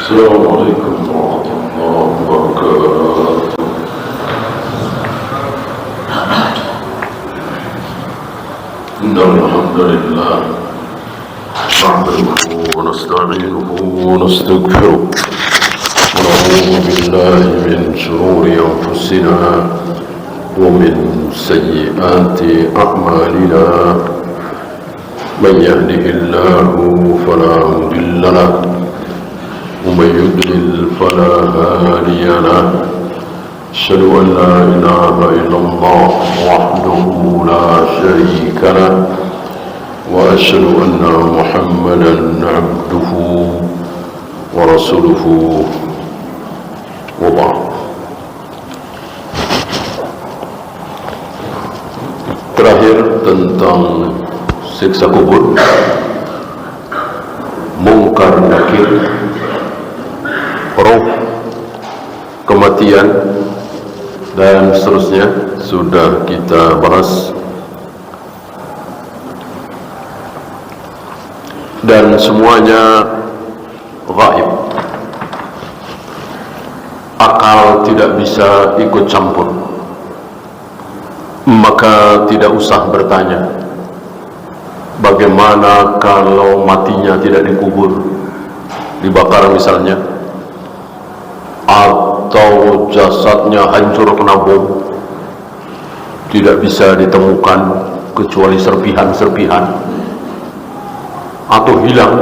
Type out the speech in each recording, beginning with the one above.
السلام عليكم ورحمة الله وبركاته. إن الحمد لله نحمده ونستعينه ونستغفره ونعوذ بالله من شرور أنفسنا ومن سيئات أعمالنا. من يهده الله فلا مضل له ومن يضلل فلا هادي له. أشهد أن لا إله إلا الله وحده لا شريك له وأشهد أن محمدا عبده ورسوله وبعد. Terakhir tentang siksa kubur, mungkar nakir, roh, kematian, dan seterusnya sudah kita bahas, dan semuanya gaib. Akal tidak bisa ikut campur, maka tidak usah bertanya bagaimana kalau matinya tidak dikubur, dibakar misalnya, atau jasadnya hancur kena bom, tidak bisa ditemukan kecuali serpihan-serpihan, atau hilang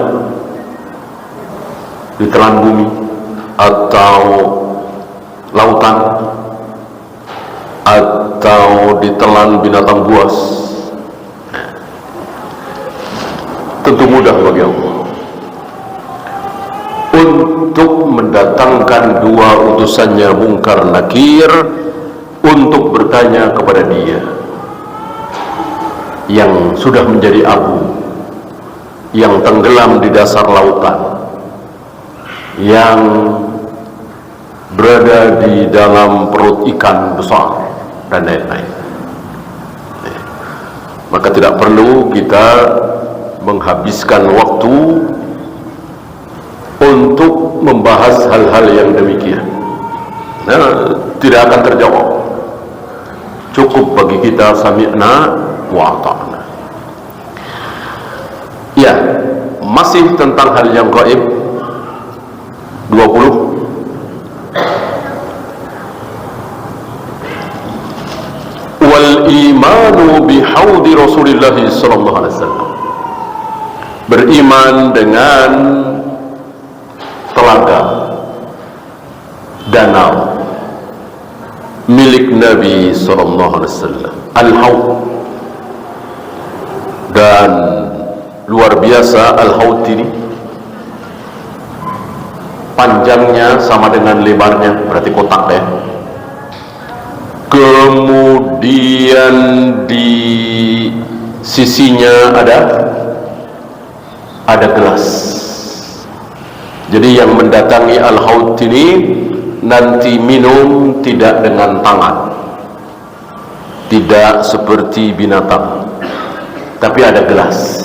ditelan bumi atau lautan, atau ditelan binatang buas. Tentu mudah bagi Allah untuk mendatangkan dua utusannya Munkar Nakir untuk bertanya kepada dia yang sudah menjadi abu, yang tenggelam di dasar lautan, yang berada di dalam perut ikan besar, dan lain-lain. Maka tidak perlu kita menghabiskan waktu untuk membahas hal-hal yang demikian. Tidak akan terjawab. Cukup bagi kita sami'na wa ata'na. Ya, masih tentang hal yang gaib. 20. Wal imanu bihaudi Rasulillah sallallahu alaihi wasallam. Beriman dengan telaga, danau milik Nabi sallallahu alaihi wasallam, Al-Haud. Dan luar biasa Al-Haud ini panjangnya sama dengan lebarnya, berarti kotak ya. Kemudian di sisinya ada gelas. Jadi yang mendatangi Al-Haud ini nanti minum tidak dengan tangan, tidak seperti binatang, tapi ada gelas.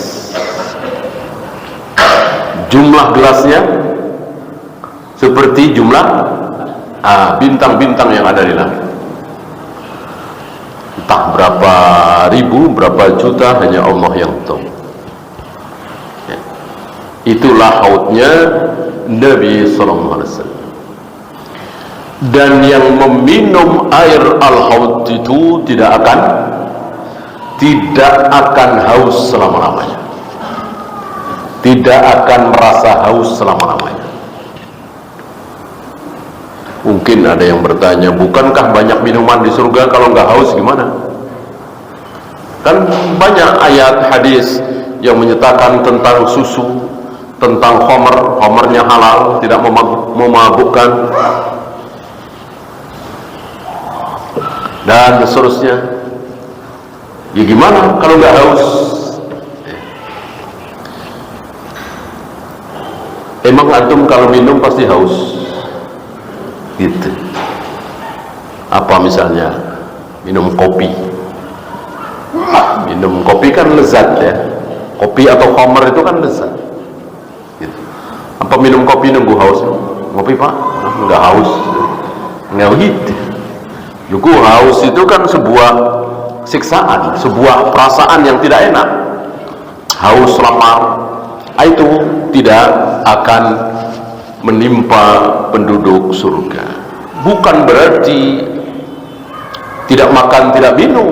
Jumlah gelasnya seperti jumlah bintang-bintang yang ada di langit. Entah berapa ribu, berapa juta, hanya Allah yang tahu. Ya. Itulah haudnya Nabi sallallahu alaihi wasallam. Dan yang meminum air Al-Haud itu tidak akan haus selama-lamanya. Tidak akan merasa haus selama-lamanya. Mungkin ada yang bertanya, bukankah banyak minuman di surga, kalau nggak haus gimana? Kan banyak ayat hadis yang menyatakan tentang susu, tentang khamrnya halal, tidak memabukkan, dan seterusnya. Ya gimana kalau nggak haus? Emang antum kalau minum pasti haus? Gitu. Apa misalnya minum kopi? Minum kopi kan lezat ya. Kopi atau khamr itu kan lezat. Gitu. Apa minum kopi nunggu haus? ngopi pak, nggak haus, nggak begitu. Juga haus itu kan sebuah siksaan, sebuah perasaan yang tidak enak. Haus, lapar, itu tidak akan menimpa penduduk surga. Bukan berarti tidak makan, tidak minum,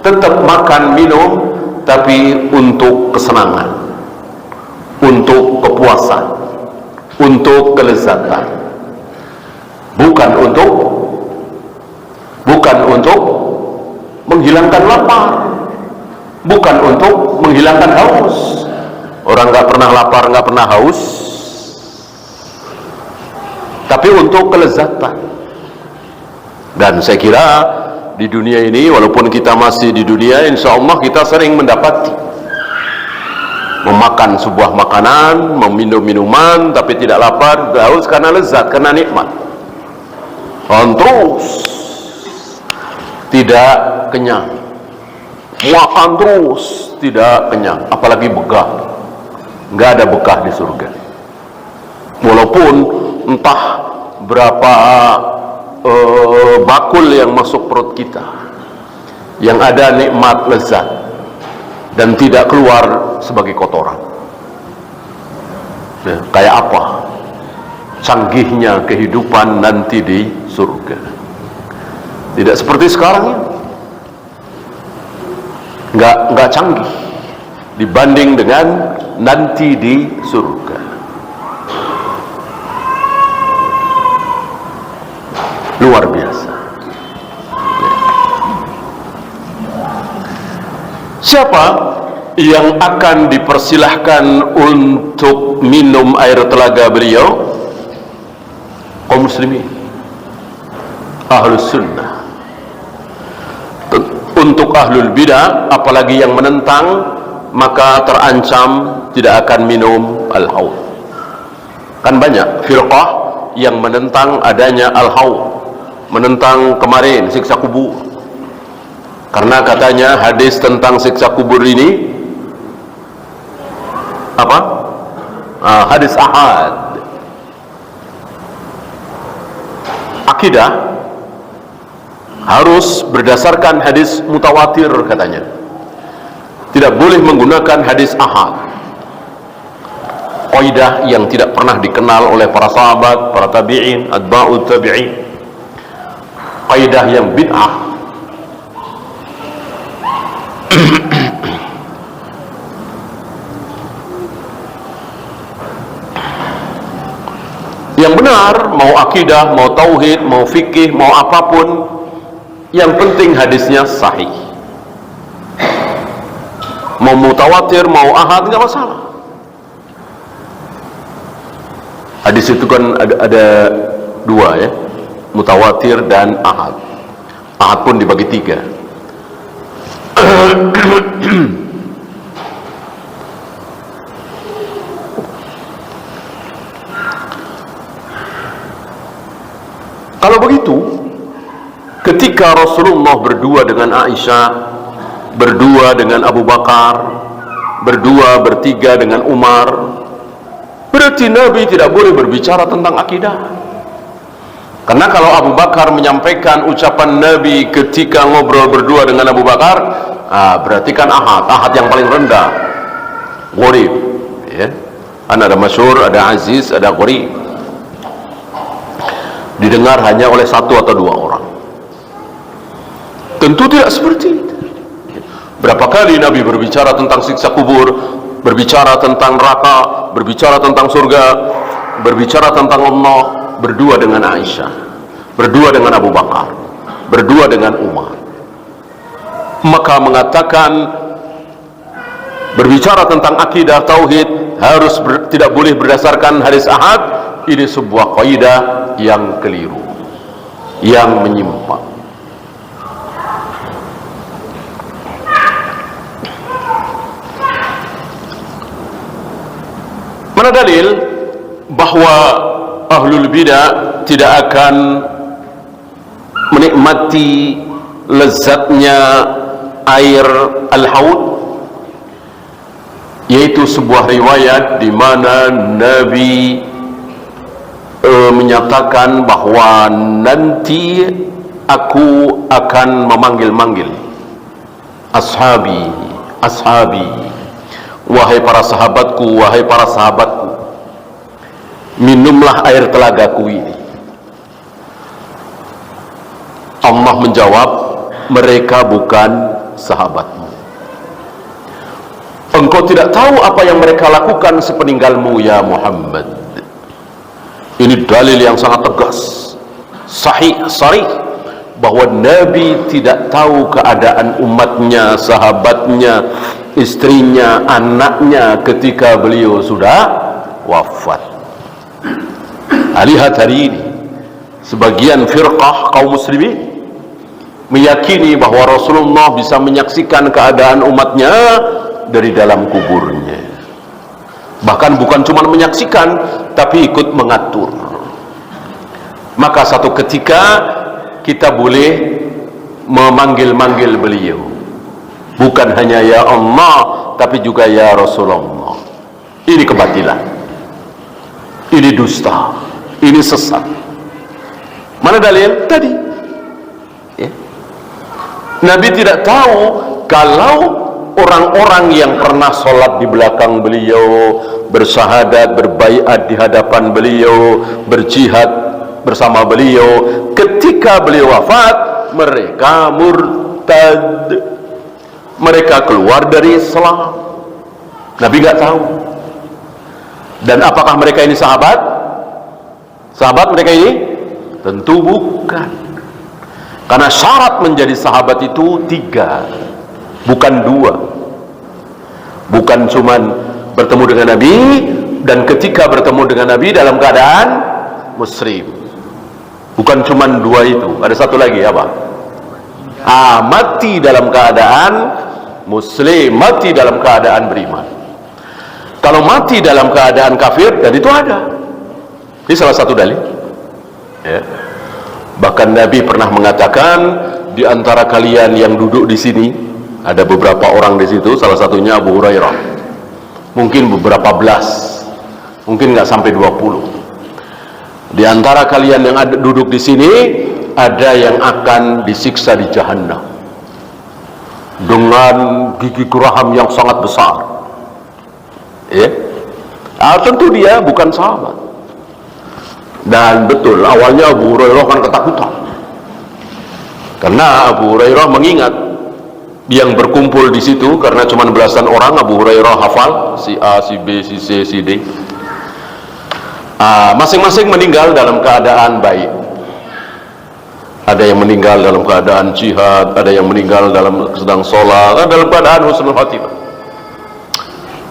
tetap makan, minum, tapi untuk kesenangan, untuk kepuasan, untuk kelezatan, bukan untuk menghilangkan lapar, bukan untuk menghilangkan haus. Orang nggak pernah lapar, nggak pernah haus, tapi untuk kelezatan. Dan saya kira di dunia ini, walaupun kita masih di dunia, insya Allah kita sering mendapati memakan sebuah makanan, meminum minuman, tapi tidak lapar, tidak haus, karena lezat, karena nikmat. Terus tidak kenyang, makan terus tidak kenyang, apalagi begah. Nggak ada bekah di surga. Walaupun entah berapa bakul yang masuk perut kita, yang ada nikmat lezat dan tidak keluar sebagai kotoran. Nah, kayak apa canggihnya kehidupan nanti di surga? Tidak seperti sekarang ya. Nggak canggih dibanding dengan nanti di surga. Luar biasa. Siapa yang akan dipersilahkan untuk minum air telaga beliau? Kaum muslimin, ahlus sunnah. Untuk ahlul bidah, apalagi yang menentang, maka terancam tidak akan minum al-haud. Kan banyak firqah yang menentang adanya al-haud, menentang kemarin siksa kubur, karena katanya hadis tentang siksa kubur ini apa? Hadis ahad. Akidah harus berdasarkan hadis mutawatir katanya, tidak boleh menggunakan hadis ahad. Kaidah yang tidak pernah dikenal oleh para sahabat, para tabi'in, atba'ut tabi'in, kaidah yang bid'ah. Yang benar, mau akidah, mau tauhid, mau fikih, mau apapun, yang penting hadisnya sahih. Mau mutawatir, mau ahad, nggak masalah. Hadis itu kan ada dua ya, mutawatir dan ahad. Ahad pun dibagi tiga. Kalau begitu, ketika Rasulullah berdua dengan Aisyah, berdua dengan Abu Bakar, berdua bertiga dengan Umar, berarti Nabi tidak boleh berbicara tentang akidah. Karena kalau Abu Bakar menyampaikan ucapan Nabi ketika ngobrol berdua dengan Abu Bakar, berarti kan ahad yang paling rendah, gharib ya. Ada masyhur, ada aziz, ada gharib, didengar hanya oleh satu atau dua orang. Tentu tidak seperti itu. Berapa kali Nabi berbicara tentang siksa kubur, berbicara tentang neraka, berbicara tentang surga, berbicara tentang Allah, berdua dengan Aisyah, berdua dengan Abu Bakar, berdua dengan Umar. Maka mengatakan berbicara tentang akidah tauhid harus tidak boleh berdasarkan hadis ahad, ini sebuah kaidah yang keliru, yang menyimpang. Mana dalil bahwa ahlul bidah tidak akan menikmati lezatnya air al-haud? Yaitu sebuah riwayat di mana Nabi menyatakan bahwa nanti aku akan memanggil-manggil ashabi, ashabi, wahai para sahabatku, wahai para sahabatku, minumlah air telagaku ini. Allah menjawab, mereka bukan sahabatmu. Engkau tidak tahu apa yang mereka lakukan sepeninggalmu ya Muhammad. Ini dalil yang sangat tegas, sahih, sharih, bahwa Nabi tidak tahu keadaan umatnya, sahabatnya, istrinya, anaknya ketika beliau sudah wafat. Lihat hari ini sebagian firqah kaum muslimin meyakini bahwa Rasulullah bisa menyaksikan keadaan umatnya dari dalam kuburnya. Bahkan bukan cuma menyaksikan, tapi ikut mengatur. Maka satu ketika kita boleh memanggil-manggil beliau, bukan hanya ya Allah, tapi juga ya Rasulullah. Ini kebatilan, ini dusta, ini sesat. Mana dalil tadi? Ya. Nabi tidak tahu kalau orang-orang yang pernah sholat di belakang beliau, bersyahadat, berbaiat di hadapan beliau, berjihad bersama beliau, ketika beliau wafat mereka murtad, mereka keluar dari Islam. Nabi nggak tahu. Dan apakah mereka ini sahabat? Sahabat mereka ini? Tentu bukan. Karena syarat menjadi sahabat itu 3, bukan 2. Bukan cuman bertemu dengan Nabi, dan ketika bertemu dengan Nabi dalam keadaan muslim. Bukan cuman 2 itu, ada satu lagi apa? Mati dalam keadaan muslim, mati dalam keadaan beriman. Kalau mati dalam keadaan kafir, dan itu ada. Ini salah satu dalil. Ya. Bahkan Nabi pernah mengatakan, di antara kalian yang duduk di sini, ada beberapa orang di situ, salah satunya Abu Hurairah. Mungkin beberapa belas, mungkin nggak sampai 20. Di antara kalian yang ada duduk di sini, ada yang akan disiksa di Jahannam dengan gigi geraham yang sangat besar. Ya, tentu dia bukan sahabat. Dan betul, awalnya Abu Hurairah kan ketakutan, karena Abu Hurairah mengingat yang berkumpul di situ, karena cuma belasan orang. Abu Hurairah hafal si A, si B, si C, si D. Masing-masing meninggal dalam keadaan baik. Ada yang meninggal dalam keadaan jihad, ada yang meninggal dalam sedang sholat, dalam keadaan husnul khatimah.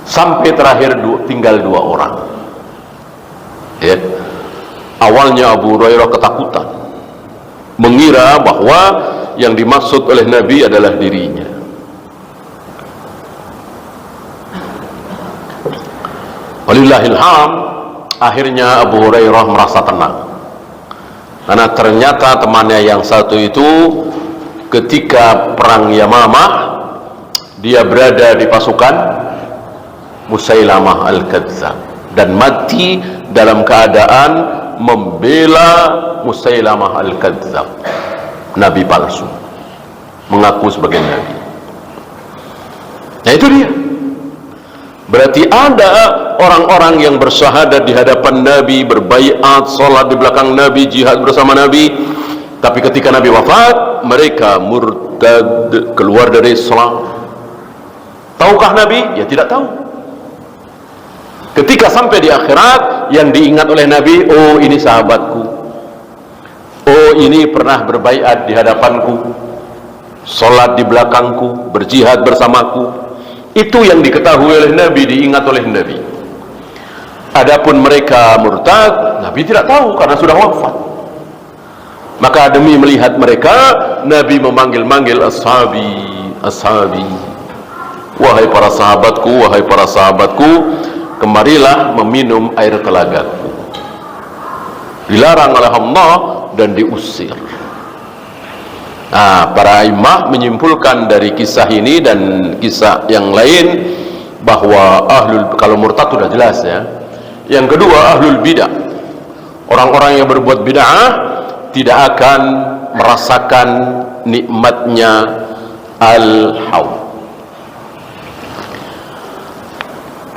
Sampai terakhir tinggal 2 orang. Ya. Awalnya Abu Hurairah ketakutan, mengira bahwa yang dimaksud oleh Nabi adalah dirinya. Walillahilham, akhirnya Abu Hurairah merasa tenang, karena ternyata temannya yang satu itu ketika perang Yamamah, dia berada di pasukan Musailamah Al-Kadzdzab dan mati dalam keadaan membela Musailamah Al-Kadzdzab, nabi palsu, mengaku sebagai nabi. Nah itu dia. Berarti ada orang-orang yang bersyahadat di hadapan Nabi, berbaiat, sholat di belakang Nabi, jihad bersama Nabi, tapi ketika Nabi wafat mereka murtad, keluar dari Islam. Tahukah Nabi? Ya tidak tahu. Ketika sampai di akhirat, yang diingat oleh Nabi, oh ini sahabatku, oh ini pernah berbaiat di hadapanku, sholat di belakangku, berjihad bersamaku. Itu yang diketahui oleh Nabi, diingat oleh Nabi. Adapun mereka murtad, Nabi tidak tahu karena sudah wafat. Maka demi melihat mereka, Nabi memanggil-manggil ashabi, ashabi, wahai para sahabatku, wahai para sahabatku, kemarilah meminum air telagaku. Dilarang oleh Allah dan diusir. Para imam menyimpulkan dari kisah ini dan kisah yang lain bahwa kalau murtad sudah jelas ya. Yang kedua, ahlul bidah, Orang-orang yang berbuat bid'ah tidak akan merasakan nikmatnya al-haud.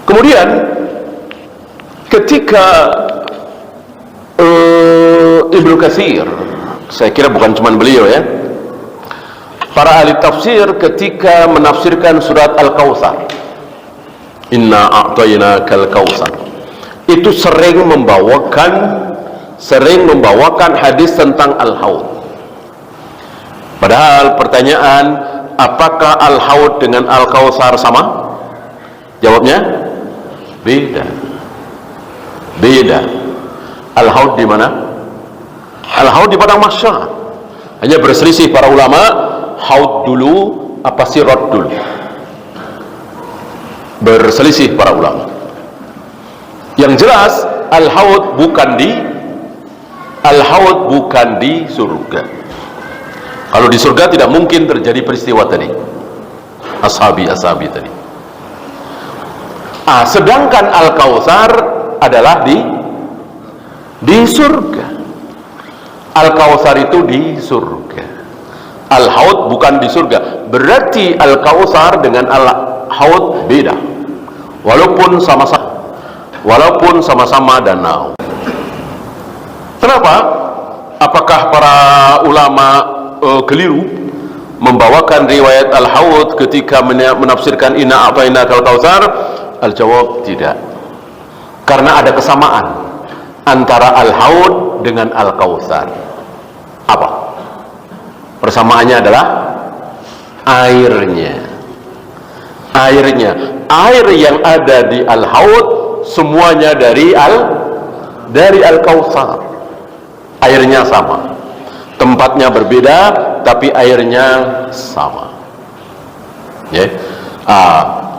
Kemudian ketika Ibnu Katsir, saya kira bukan cuma beliau ya, para ahli tafsir ketika menafsirkan surat Al-Kautsar, inna a'tainakal kautsar, itu sering membawakan hadis tentang al-haud. Padahal pertanyaan, apakah al-haud dengan al-kautsar sama? Jawabnya beda. Beda. Al-haud di mana? Al-haud di padang mahsyar. Hanya berselisih para ulama, haud dulu apa sirat dulu. Berselisih para ulama. Yang jelas al-haud bukan di surga. Kalau di surga tidak mungkin terjadi peristiwa tadi, ashabi tadi. Sedangkan al-kautsar adalah di surga. Al-kautsar itu di surga. Al-haud bukan di surga. Berarti al-kautsar dengan al-haud beda. Walaupun sama-sama danau. Kenapa? Apakah para ulama keliru membawakan riwayat al-haud ketika menafsirkan inna a'tainakal kautsar? Al-jawab tidak. Karena ada kesamaan antara al-haud dengan al-kautsar. Apa? Persamaannya adalah airnya. Air yang ada di al-haud semuanya dari al-kautsar. Airnya sama. Tempatnya berbeda tapi airnya sama. Ya.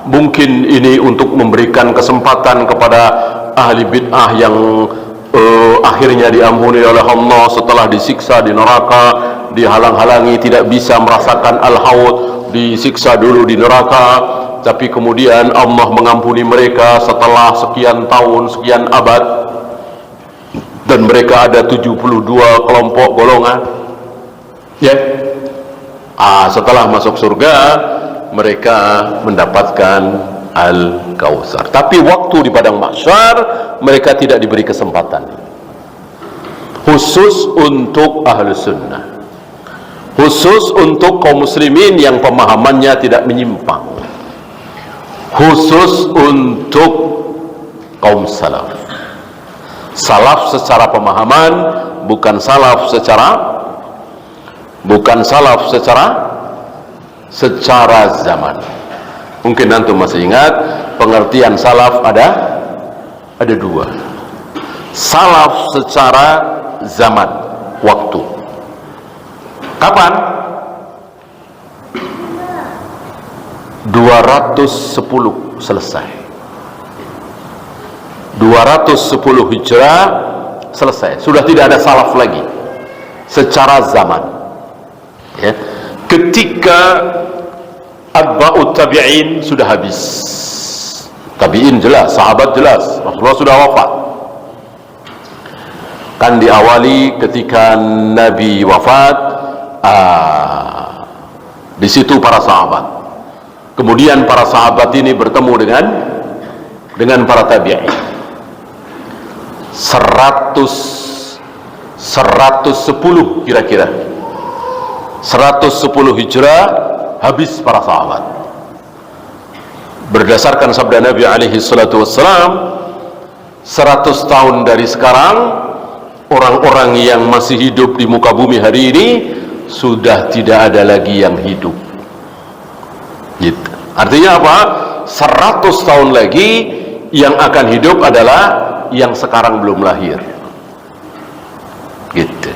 Mungkin ini untuk memberikan kesempatan kepada ahli bid'ah yang akhirnya diampuni oleh Allah setelah disiksa di neraka, dihalang-halangi tidak bisa merasakan al-haud, disiksa dulu di neraka, tapi kemudian Allah mengampuni mereka setelah sekian tahun, sekian abad, dan mereka ada 72 kelompok golongan ya. Setelah masuk surga mereka mendapatkan al-kautsar. Tapi waktu di padang mahsyar mereka tidak diberi kesempatan. Khusus untuk ahlu sunnah, khusus untuk kaum muslimin yang pemahamannya tidak menyimpang, khusus untuk kaum salaf. Salaf secara pemahaman, bukan salaf secara zaman. Mungkin antum masih ingat pengertian salaf ada dua. Salaf secara zaman, waktu. Kapan? 210 selesai. 210 Hijrah selesai. Sudah tidak ada salaf lagi secara zaman. Ya. Ketika atba'ut tabi'in sudah habis. Tabi'in jelas, sahabat jelas, Rasulullah sudah wafat. Kan diawali ketika Nabi wafat, di situ para sahabat. Kemudian para sahabat ini bertemu dengan para tabi'in. 110 kira-kira. 110 Hijrah habis para sahabat. Berdasarkan sabda Nabi alaihi salatu wassalam, 100 tahun dari sekarang orang-orang yang masih hidup di muka bumi hari ini sudah tidak ada lagi yang hidup. Gitu. Artinya apa? 100 tahun lagi yang akan hidup adalah yang sekarang belum lahir. Gitu.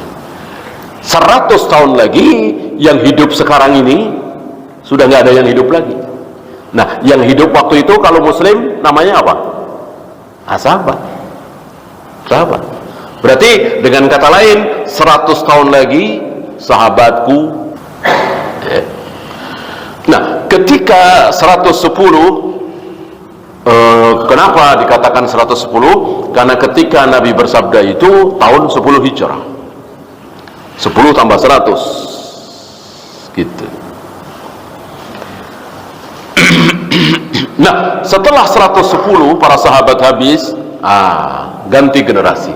100 tahun lagi yang hidup sekarang ini sudah nggak ada yang hidup lagi. Nah, yang hidup waktu itu kalau muslim namanya apa? Sahabat. Berarti dengan kata lain 100 tahun lagi sahabatku. Nah, ketika 110 Kenapa dikatakan 110? Karena ketika Nabi bersabda itu tahun 10 Hijrah. 10 tambah 100 gitu. Nah, setelah 110 para sahabat habis, ganti generasi.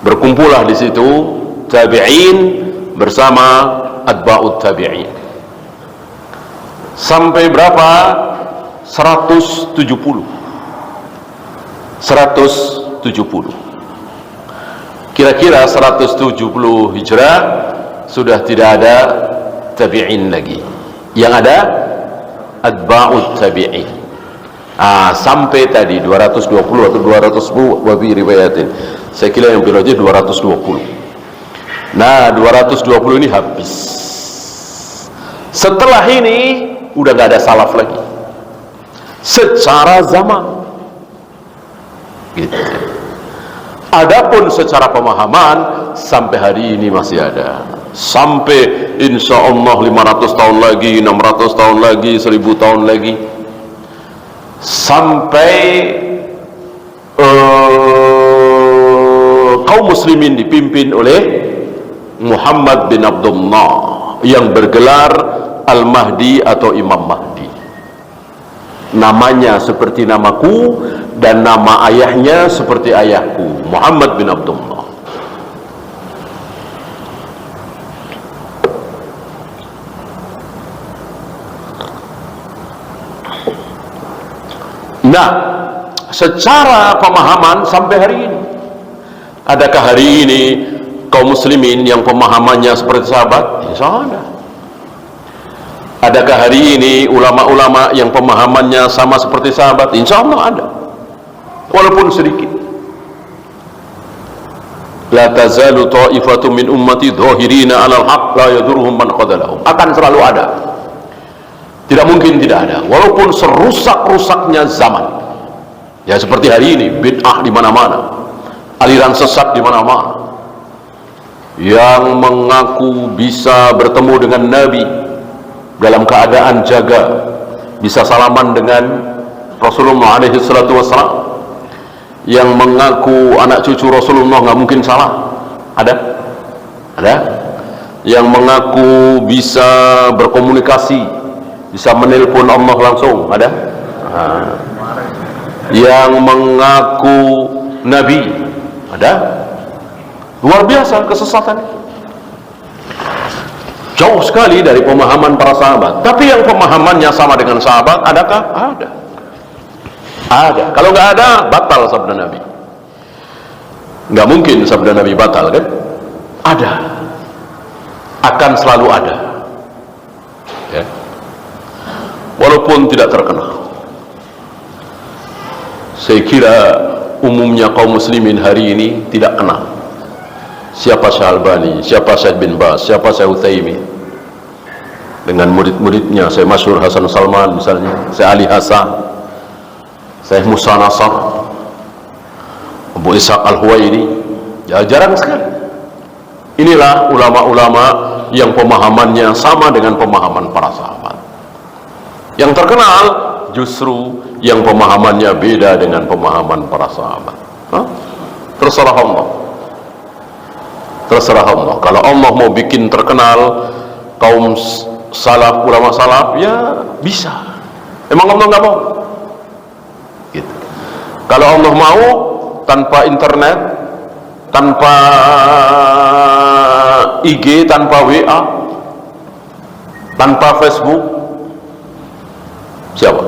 Berkumpullah di situ tabi'in bersama atba'ut tabi'in. Sampai berapa? 170. Kira-kira 170 Hijrah sudah tidak ada tabi'in lagi. Yang ada atba'ut tabi'in. Sampai tadi 220 atau 210 wabi riwayatin. Saya kira yang pilotnya 220. Nah, 220 ini habis. Setelah ini udah gak ada salaf lagi secara zaman gitu. Adapun secara pemahaman sampai hari ini masih ada. Sampai insya Allah 500 tahun lagi, 600 tahun lagi, 1000 tahun lagi, sampai kaum muslimin dipimpin oleh Muhammad bin Abdullah yang bergelar Al-Mahdi atau Imam Mahdi. Namanya seperti namaku dan nama ayahnya seperti ayahku, Muhammad bin Abdullah. Nah, secara pemahaman sampai hari ini, adakah hari ini kaum muslimin yang pemahamannya seperti sahabat? Insya Allah. Adakah hari ini ulama-ulama yang pemahamannya sama seperti sahabat? Insya Allah ada, walaupun sedikit. La tazalu ta'ifatun min ummati dhahirina 'alal haqq la yadurruhum man khadalahum. Akan selalu ada. Tidak mungkin tidak ada, walaupun serusak-rusaknya zaman. Ya seperti hari ini, bid'ah di mana-mana, aliran sesat di mana-mana. Yang mengaku bisa bertemu dengan Nabi dalam keadaan jaga, bisa salaman dengan Rasulullah alaihi salatu wassalam, yang mengaku anak cucu Rasulullah nggak mungkin salah, ada? Yang mengaku bisa berkomunikasi, bisa menelpon Allah langsung, ada? Yang mengaku Nabi, ada? Luar biasa kesesatan. Jauh sekali dari pemahaman para sahabat. Tapi yang pemahamannya sama dengan sahabat, adakah? Ada. Kalau nggak ada, batal sabda Nabi. Nggak mungkin sabda Nabi batal, kan? Ada. Akan selalu ada. Ya. Walaupun tidak terkenal. Saya kira umumnya kaum muslimin hari ini tidak kenal siapa Syalbani, siapa Syed bin Baz, siapa Syekh Utsaimin. Dengan murid-muridnya, saya Masyhur Hasan Salman misalnya, saya Ali Hasan, saya Musa Nasr, Abu Ishaq Al-Huwaini, ya jarang sekali. Inilah ulama-ulama yang pemahamannya sama dengan pemahaman para sahabat. Yang terkenal justru yang pemahamannya beda dengan pemahaman para sahabat. Terserah Allah. Terserah Allah. Kalau Allah mau bikin terkenal kaum salaf, ulama salaf, ya bisa. Emang Allah nggak mau? Gitu. Kalau Allah mau, tanpa internet, tanpa IG, tanpa WA, tanpa Facebook, siapa?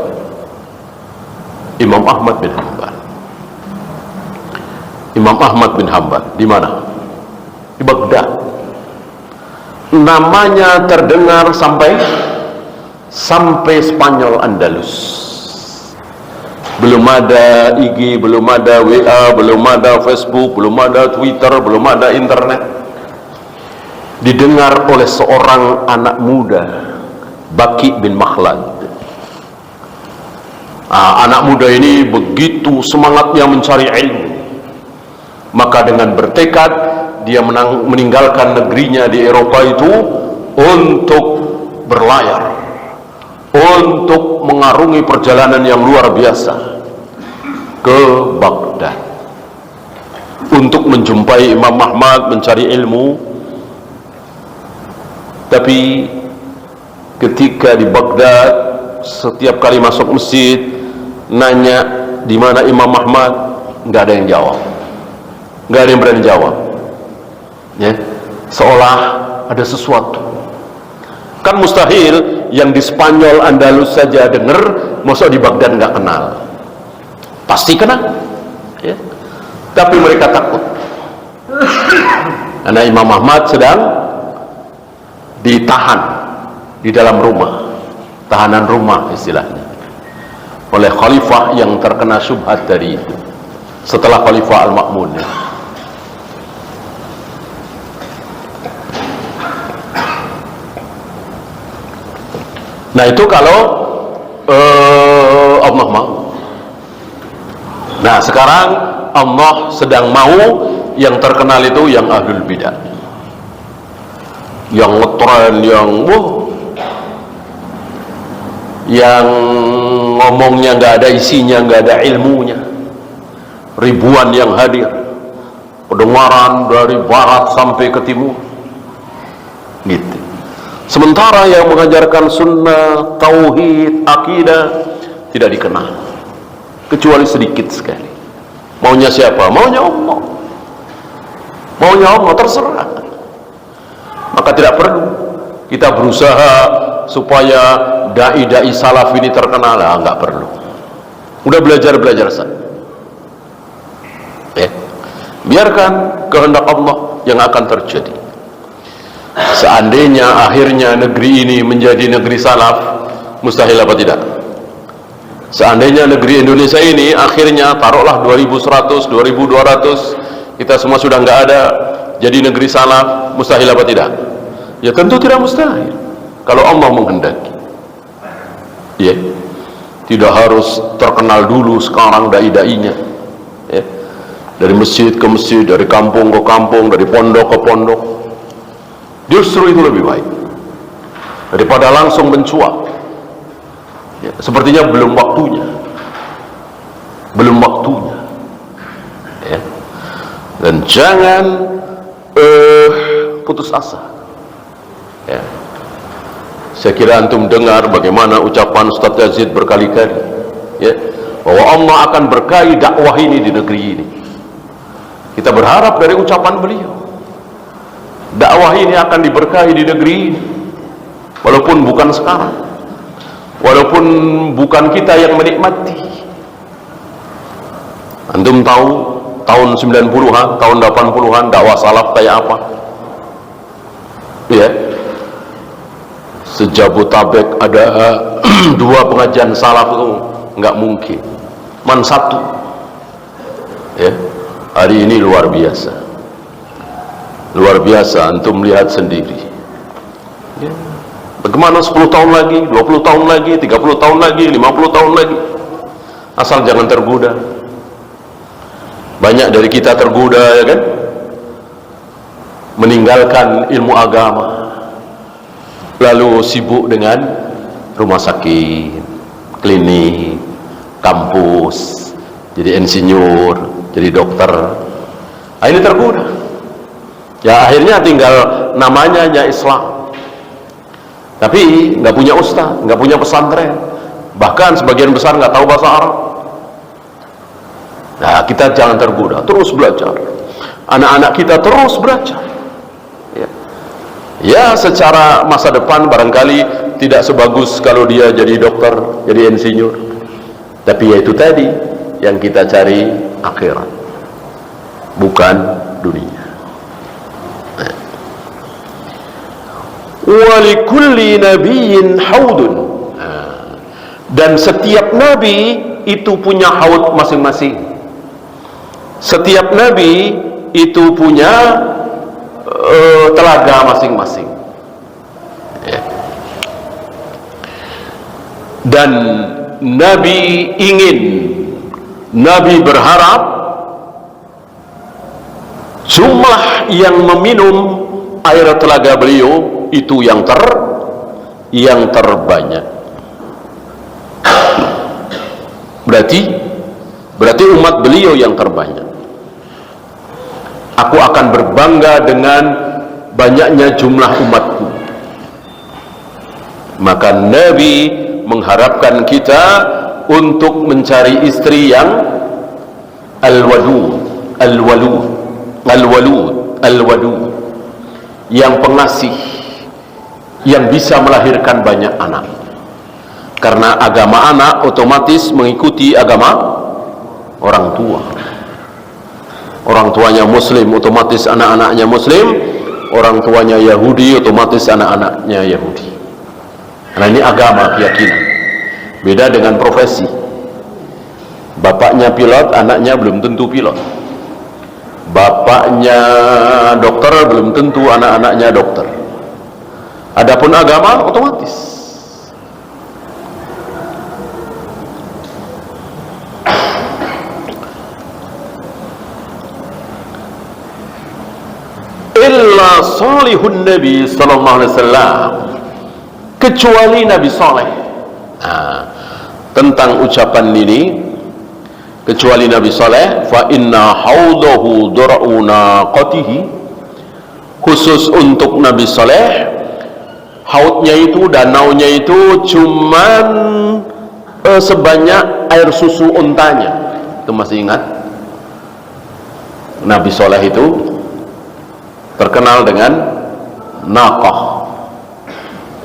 Imam Ahmad bin Hanbal. Imam Ahmad bin Hanbal di mana? Di Baghdad. Namanya terdengar sampai Spanyol Andalus. Belum ada IG, belum ada WA, belum ada Facebook, belum ada Twitter, belum ada internet. Didengar oleh seorang anak muda, Baqi bin Makhlad. Anak muda ini begitu semangatnya mencari ilmu, maka dengan bertekad dia meninggalkan negerinya di Eropa itu untuk berlayar untuk mengarungi perjalanan yang luar biasa ke Baghdad untuk menjumpai Imam Ahmad, mencari ilmu. Tapi ketika di Baghdad, setiap kali masuk masjid nanya di mana Imam Ahmad, nggak ada yang jawab, nggak ada yang berani jawab, ya, seolah ada sesuatu. Kan mustahil yang di Spanyol Andalus saja dengar, masa di Baghdad nggak kenal? Pasti kenal, ya. Tapi mereka takut karena Imam Ahmad sedang ditahan di dalam rumah, tahanan rumah istilahnya, oleh khalifah yang terkena syubhat dari itu setelah Khalifah Al-Ma'mun. Nah itu kalau Allah mau. Nah sekarang Allah sedang mau yang terkenal itu yang ahlul bidah, yang ngetren, yang ngomongnya nggak ada isinya, nggak ada ilmunya, ribuan yang hadir, pendengaran dari barat sampai ke timur, gitu. Sementara yang mengajarkan sunnah, tauhid, akidah tidak dikenal, kecuali sedikit sekali. Maunya siapa? Maunya Allah. Maunya Allah, terserah. Maka tidak perlu kita berusaha supaya dai-dai salaf ini terkenal, nggak perlu. Udah belajar saja. Ya. Biarkan kehendak Allah yang akan terjadi. Seandainya akhirnya negeri ini menjadi negeri salaf, mustahil apa tidak? Seandainya negeri Indonesia ini akhirnya taruhlah 2100, 2200, kita semua sudah nggak ada, jadi negeri salaf, mustahil apa tidak? Ya tentu tidak mustahil kalau Allah menghendaki. Ya, tidak harus terkenal dulu sekarang dai-dainya. Ya. Dari masjid ke masjid, dari kampung ke kampung, dari pondok ke pondok. Justru itu lebih baik daripada langsung mencuat. Ya, sepertinya belum waktunya, ya. Dan jangan putus asa. Ya. Saya kira antum dengar bagaimana ucapan Ustaz Yazid berkali-kali, ya, bahwa Allah akan berkahi dakwah ini di negeri ini. Kita berharap dari ucapan beliau, dakwah ini akan diberkahi di negeri ini, walaupun bukan sekarang, walaupun bukan kita yang menikmati. Antum tahu tahun 90-an, tahun 80-an dakwah salaf kayak apa? Ya, sejabotabek ada 2 pengajian salaf itu nggak mungkin, man 1. Ya, hari ini luar biasa, luar biasa. Antum lihat sendiri. Ya. Bagaimana 10 tahun lagi, 20 tahun lagi, 30 tahun lagi, 50 tahun lagi, asal jangan tergoda. Banyak dari kita tergoda, ya kan, meninggalkan ilmu agama, lalu sibuk dengan rumah sakit, klinik, kampus, jadi insinyur, jadi dokter. Nah, ini tergoda. Ya akhirnya tinggal namanya hanya Islam, tapi nggak punya ustaz, nggak punya pesantren, bahkan sebagian besar nggak tahu bahasa Arab. Nah kita jangan tergoda, terus belajar. Anak-anak kita terus belajar. Ya secara masa depan barangkali tidak sebagus kalau dia jadi dokter, jadi insinyur, tapi ya itu tadi yang kita cari, akhirat, bukan dunia. Walikulli nabiyyin haudun, dan setiap nabi itu punya haud masing-masing. Setiap nabi itu punya telaga masing-masing, ya. Dan nabi ingin, nabi berharap jumlah yang meminum air telaga beliau itu yang terbanyak. Berarti umat beliau yang terbanyak. Aku akan berbangga dengan banyaknya jumlah umatku. Maka Nabi mengharapkan kita untuk mencari istri yang al-wadud, yang pengasih, yang bisa melahirkan banyak anak. Karena agama anak otomatis mengikuti agama orang tua. Orang tuanya Muslim, otomatis anak-anaknya Muslim. Orang tuanya Yahudi, otomatis anak-anaknya Yahudi. Nah, ini agama, keyakinan. Beda dengan profesi. Bapaknya pilot, anaknya belum tentu pilot. Bapaknya dokter, belum tentu anak-anaknya dokter. Adapun agama, otomatis. Illa salihun Nabi sallallahu alaihi wasallam, kecuali Nabi Saleh. Tentang ucapan ini, kecuali Nabi Saleh, fa inna haudahu dur'u naqatihi, khusus untuk Nabi Saleh, haudnya itu, danaunya itu cuman sebanyak air susu untanya. Itu masih ingat? Nabi Saleh itu terkenal dengan naqah,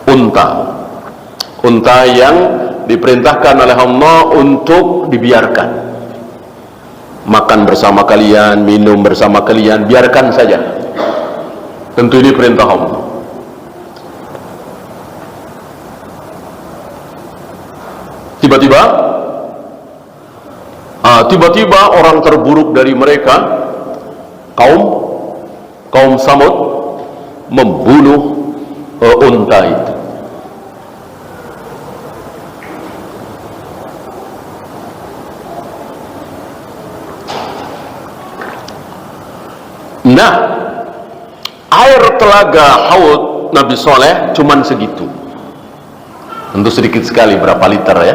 unta yang diperintahkan oleh Allah untuk dibiarkan makan bersama kalian, minum bersama kalian, biarkan saja. Tentu ini perintah Allah. Tiba-tiba orang terburuk dari mereka, kaum Samud, membunuh unta itu. Nah, air telaga haud Nabi Saleh cuman segitu. Tentu sedikit sekali, berapa liter ya,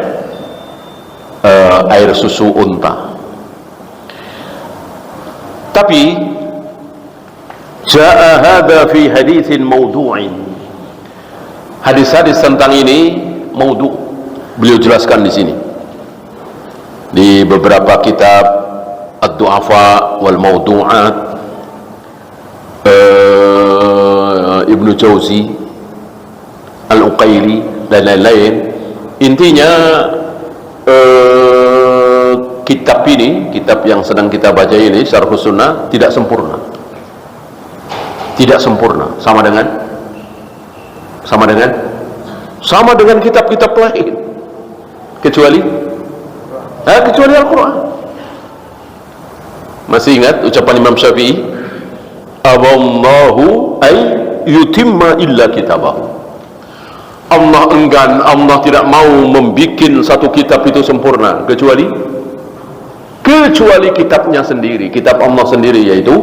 air susu unta. Tapi jaa hadza fi haditsin mawdu'in, hadis-hadis tentang ini maudhu', beliau jelaskan di sini di beberapa kitab ad-du'afa wal mawdu'at, Ibnu Jauzi, Al-Uqaili dan lain-lain. Intinya kitab ini, kitab yang sedang kita baca ini, Syarhus Sunnah, tidak sempurna. Tidak sempurna, sama dengan kitab-kitab lain, kecuali Al-Quran. Masih ingat ucapan Imam Syafi'i, Aballahu ay yutimma illa kitabahu. Allah enggan, Allah tidak mau membikin satu kitab itu sempurna kecuali kitabnya sendiri, kitab Allah sendiri, yaitu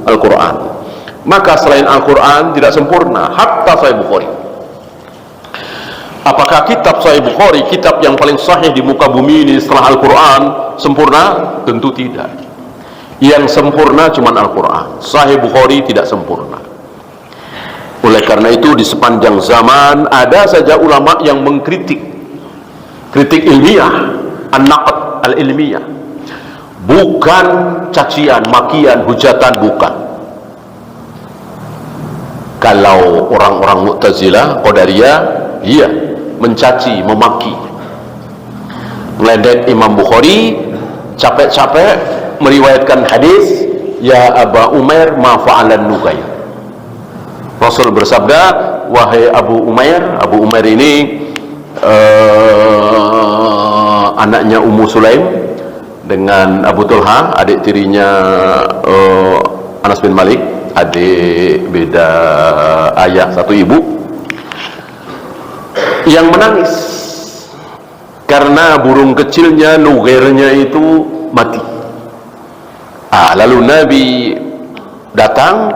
Al-Quran. Maka selain Al-Quran tidak sempurna, hatta Sahih Bukhari. Apakah kitab Sahih Bukhari, kitab yang paling sahih di muka bumi ini setelah Al-Quran, sempurna? Tentu tidak. Yang sempurna cuma Al-Quran. Sahih Bukhari tidak sempurna. Oleh karena itu di sepanjang zaman ada saja ulama yang mengkritik, kritik ilmiah, an-naqd al-ilmiah, bukan cacian, makian, hujatan, bukan. Kalau orang-orang Mu'tazilah, Qadariyah, iya, mencaci, memaki, meledek Imam Bukhari, capek-capek meriwayatkan hadis, ya Aba Umair ma fa'alan Nughayr. Rasul bersabda, wahai Abu Umair ini anaknya Ummu Sulaim dengan Abu Tulha, adik tirinya Anas bin Malik, adik beda ayah satu ibu, yang menangis karena burung kecilnya Nughairnya itu mati. Lalu Nabi datang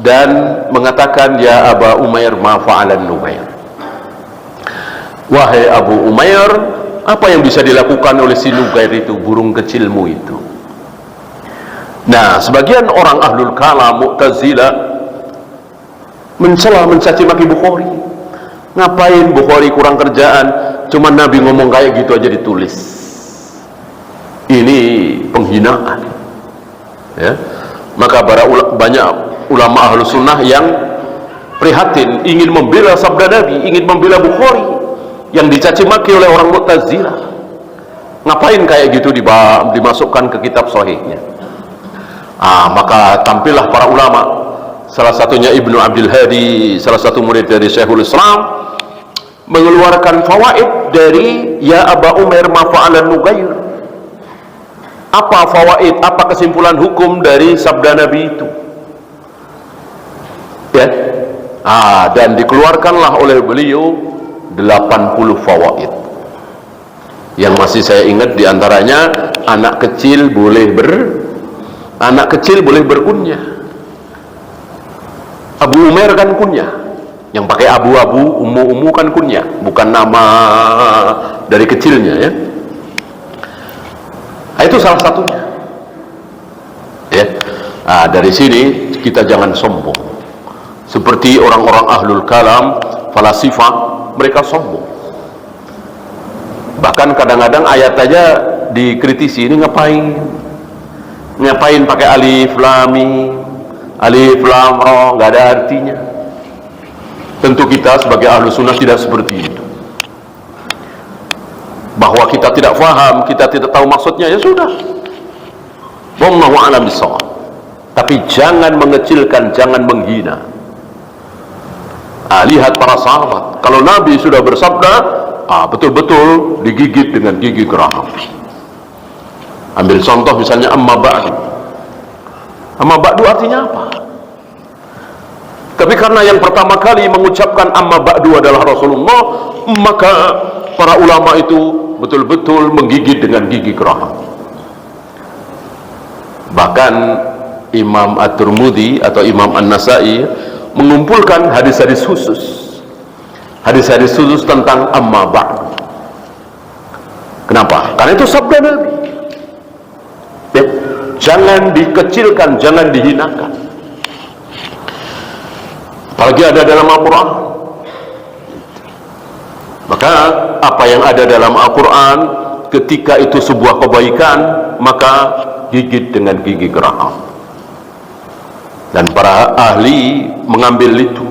dan mengatakan, ya Aba Umair ma fa'alan Nughair, wahai Abu Umair, apa yang bisa dilakukan oleh si Nugair itu, burung kecilmu itu? Nah, sebagian orang ahlul kalam Mu'tazilah mencela, mencaci maki Bukhari. Ngapain Bukhari kurang kerjaan, cuman Nabi ngomong kayak gitu aja ditulis. Ini penghinaan, ya. Maka banyak ulama ahlus sunnah yang prihatin, ingin membela sabda Nabi, ingin membela Bukhari yang dicaci maki oleh orang Mu'tazilah. Ngapain kayak gitu dimasukkan ke kitab sahihnya? Maka tampillah para ulama, salah satunya Ibnu Abdul Hadi, salah satu murid dari Syekhul Islam, mengeluarkan fawaid dari Ya Aba Umair ma fa'alan Nugair. Apa fawaid, apa kesimpulan hukum dari sabda Nabi itu, ya? Dan dikeluarkanlah oleh beliau 80 fawaid. Yang masih saya ingat diantaranya, anak kecil boleh berkunyah. Abu Umair kan kunyah, yang pakai abu-abu, umu kan kunyah, bukan nama dari kecilnya, ya. Itu salah satunya, ya. Dari sini kita jangan sombong seperti orang-orang ahlul kalam, falasifah. Mereka sombong, bahkan kadang-kadang ayat aja dikritisi, ini ngapain pakai alif lam mim, alif lam ra, nggak ada artinya. Tentu kita sebagai ahlu sunnah tidak seperti itu, bahwa kita tidak faham, kita tidak tahu maksudnya, ya sudah, wallahu a'lam bishawab. Tapi jangan mengecilkan, jangan menghina. Lihat para sahabat, kalau Nabi sudah bersabda, betul-betul digigit dengan gigi geraham. Ambil contoh misalnya amma ba'du. Amma ba'du artinya apa? Tapi karena yang pertama kali mengucapkan amma ba'du adalah Rasulullah, maka para ulama itu betul-betul menggigit dengan gigi geraham. Bahkan Imam At-Tirmidzi atau Imam An-Nasai mengumpulkan hadis-hadis khusus tentang amma ba'du. Kenapa? Karena itu sabda Nabi, ya. Jangan dikecilkan, jangan dihinakan, apalagi ada dalam Al-Quran. Maka apa yang ada dalam Al-Quran, ketika itu sebuah kebaikan, maka gigit dengan gigi geraham. Dan para ahli mengambil itu.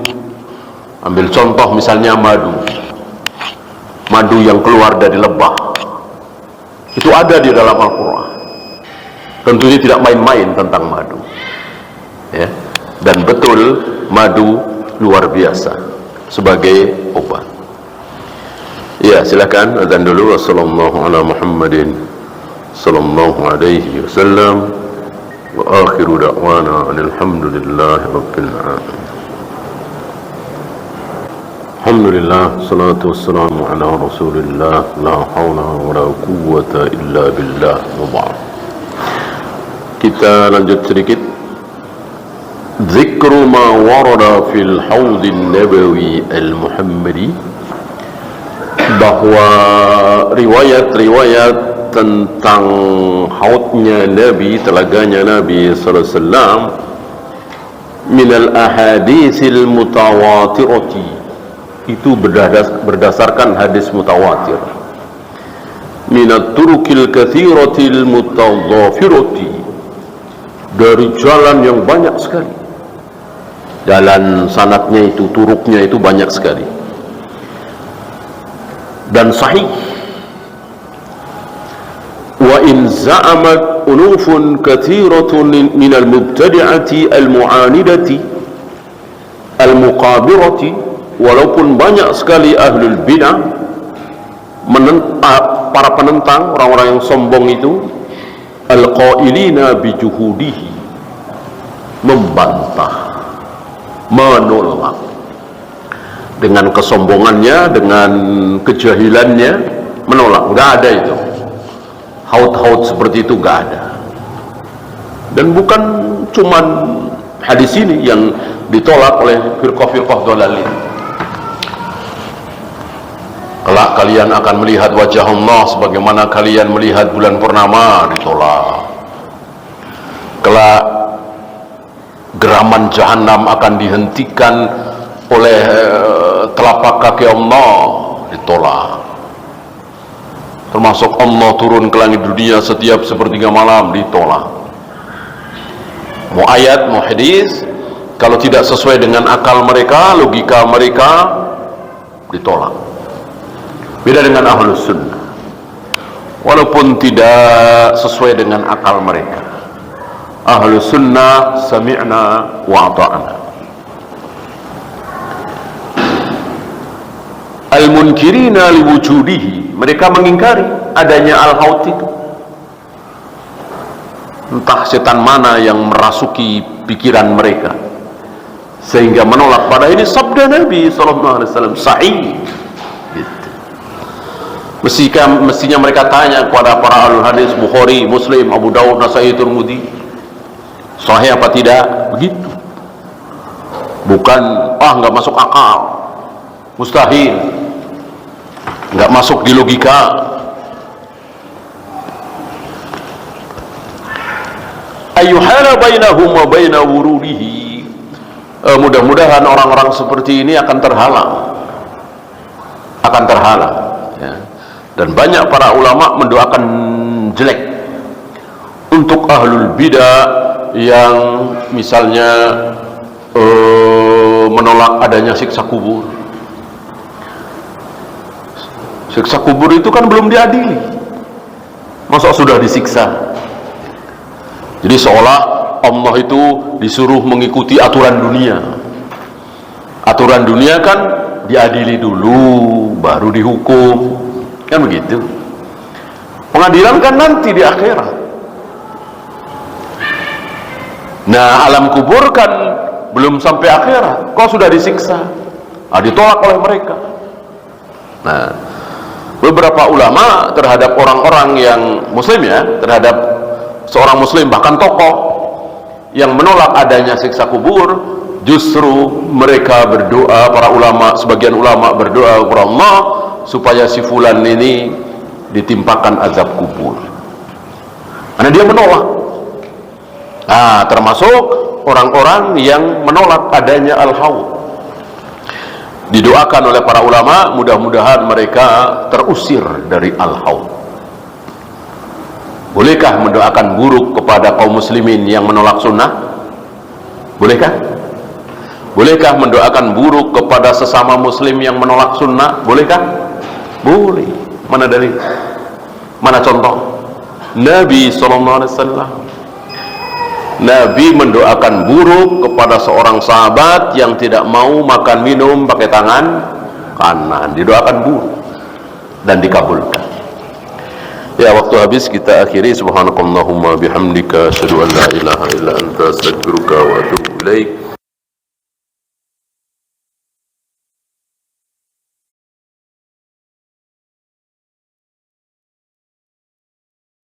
Ambil contoh misalnya madu yang keluar dari lebah, itu ada di dalam Al-Quran. Tentunya tidak main-main tentang madu, ya. Dan betul madu luar biasa sebagai obat. Ya, silakan azan dulu. Wassallallahu ala Muhammadin sallallahu alaihi wasallam. Wa akhiru da'wana alhamdulillahi rabbil alamin. Alhamdulillah, salatu wassalamu ala rasulillah, la hawla wa la quwwata illa billah. Kita lanjut sedikit. Zikru ma warada fil haudin nabawi al-muhammadi, bahwa riwayat-riwayat tentang haudnya Nabi, telaganya Nabi sallallahu alaihi wasallam, minal ahaditsil mutawatirati, itu berdasarkan hadis mutawatir, minat turukil kathiratil mutadhafirati, dari jalan yang banyak sekali, jalan sanadnya itu, turuknya itu banyak sekali, dan sahih. Wa in za'amat unufun kathiratun minal mubtadi'ati al-mu'anidati al-muqabirati, walaupun banyak sekali ahlul bid'ah, para penentang, orang-orang yang sombong itu, al-qailina bijuhudihi, membantah, menolak dengan kesombongannya, dengan kejahilannya, menolak. Nggak ada itu haud-haud seperti itu, nggak ada. Dan bukan cuman hadis ini yang ditolak oleh firqah-firqah dhalal ini. kelak kalian akan melihat wajah Allah sebagaimana kalian melihat bulan purnama, ditolak. Kelak geraman jahanam akan dihentikan oleh telapak kaki Allah, ditolak. Termasuk Allah turun ke langit dunia setiap sepertiga malam, ditolak. Mau ayat, mau hadis, kalau tidak sesuai dengan akal mereka, logika mereka, ditolak. Beda dengan ahlus sunnah, walaupun tidak sesuai dengan akal mereka, ahlus sunnah sami'na wa ata'na. Al-munkirina liwujudihi, mereka mengingkari adanya al-haud itu. Entah setan mana yang merasuki pikiran mereka sehingga menolak, pada ini sabda Nabi SAW sahih gitu. Mestinya mereka tanya kepada para ahli hadis, Bukhari, Muslim, Abu Dawud, Nasai, Tirmidzi, sahih apa tidak, begitu. Bukan nggak masuk akal, mustahil, nggak masuk di logika. Ayyuhala bainahum wa baina wurudihi, mudah-mudahan orang-orang seperti ini akan terhalang ya. Dan banyak para ulama mendoakan jelek untuk ahlul bidah yang misalnya menolak adanya siksa kubur. Siksa kubur itu kan belum diadili, masa sudah disiksa? Jadi seolah Allah itu disuruh mengikuti aturan dunia. Aturan dunia kan diadili dulu, baru dihukum, kan begitu. Pengadilan kan nanti di akhirat. Nah, alam kubur kan belum sampai akhirat, kok sudah disiksa, ditolak oleh mereka. Nah, beberapa ulama terhadap orang-orang yang muslim ya, terhadap seorang muslim bahkan tokoh yang menolak adanya siksa kubur, justru mereka berdoa, para ulama, sebagian ulama berdoa kepada Allah supaya si fulan ini ditimpakan azab kubur karena dia menolak. Nah, termasuk orang-orang yang menolak adanya al-haud, didoakan oleh para ulama mudah-mudahan mereka terusir dari al-haud. Bolehkah mendoakan buruk kepada kaum muslimin yang menolak sunnah? Bolehkah? Bolehkah mendoakan buruk kepada sesama muslim yang menolak sunnah? Bolehkah? Boleh. Mana dalil? Mana contoh? Nabi SAW, Nabi mendoakan buruk kepada seorang sahabat yang tidak mau makan minum pakai tangan kanan, didoakan buruk dan dikabulkan. Ya, waktu habis, kita akhiri. Subhanakallahumma bihamdika asyhadu an la ilaha illa anta astaghfiruka wa atubu ilaik.